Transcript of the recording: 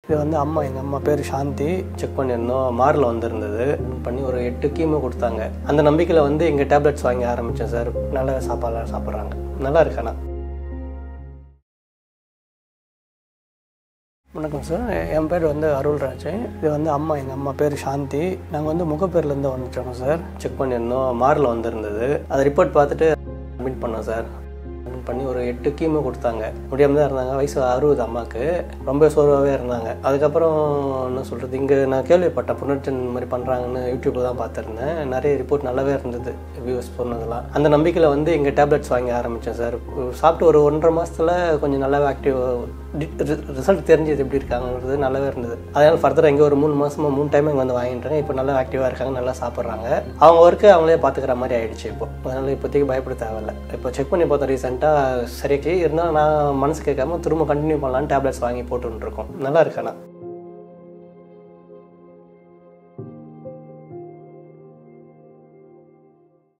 இது வந்து எங்கள் அம்மா பேர் சாந்தி. செக் பண்ணியிருந்தோம், மாரில் வந்திருந்தது. பண்ணி ஒரு 8 கீமோ கொடுத்தாங்க. அந்த நம்பிக்கையில் வந்து எங்கள் டேப்லெட்ஸ் வாங்கி ஆரம்பித்தேன் சார். நல்ல சாப்பாடுலாம் சாப்பிட்றாங்க, நல்லா இருக்காண்ணா. வணக்கம் சார், என் பேர் வந்து அருள்ராஜ். இது வந்து எங்கள் அம்மா பேர் சாந்தி. நாங்கள் வந்து முகப்பேர்லேருந்து வந்துட்டோம் சார். செக் பண்ணியிருந்தோம், மாரில் வந்திருந்தது. அதை ரிப்போர்ட் பார்த்துட்டு அட்மிட் பண்ணோம் சார். பண்ணி ஒரு 8 கீமோ கொடுத்தாங்க. முடியாமல் தான் இருந்தாங்க. வயசு 60 அம்மாவுக்கு. ரொம்ப சோர்வாகவே இருந்தாங்க. அதுக்கப்புறம் என்ன சொல்கிறது, இங்கே நான் கேள்விப்பட்டேன் புனர்ஜென் மாதிரி பண்ணுறாங்கன்னு யூடியூப்பில் தான் பார்த்துருந்தேன். நிறைய ரிப்போர்ட் நல்லாவே இருந்தது, வியூஸ் சொன்னதெல்லாம். அந்த நம்பிக்கையில் வந்து எங்கள் டேப்லெட்ஸ் வாங்கி ஆரம்பித்தேன் சார். சாப்பிட்டு ஒரு 1.5 மாதத்தில் கொஞ்சம் நல்லாவே ஆக்டிவ் ரிசல்ட் தெரிஞ்சது எப்படி இருக்காங்கிறது நல்லாவே இருந்தது. அதனால் ஃபர்தராக இங்கே ஒரு 3 மாதமாக 3 டைம் இங்கே வந்து வாங்கிட்டாங்க. இப்போ நல்லா ஆக்டிவாக இருக்காங்க, நல்லா சாப்பிட்றாங்க. அவங்க ஒர்க்கு அவங்களே பார்த்துக்கிற மாதிரி ஆகிடுச்சு இப்போ. அதனால் இப்போதைக்கு பயப்பட தேவையில்லை. இப்போ செக் பண்ணி பார்த்தோம் ரீசெண்டாக சரியாக்கி இருந்தால் நான் மனசு கேட்காம திரும்ப கண்டினியூ பண்ணலான்னு டேப்லெட்ஸ் வாங்கி போட்டுருக்கோம். நல்லா இருக்காண்ணா.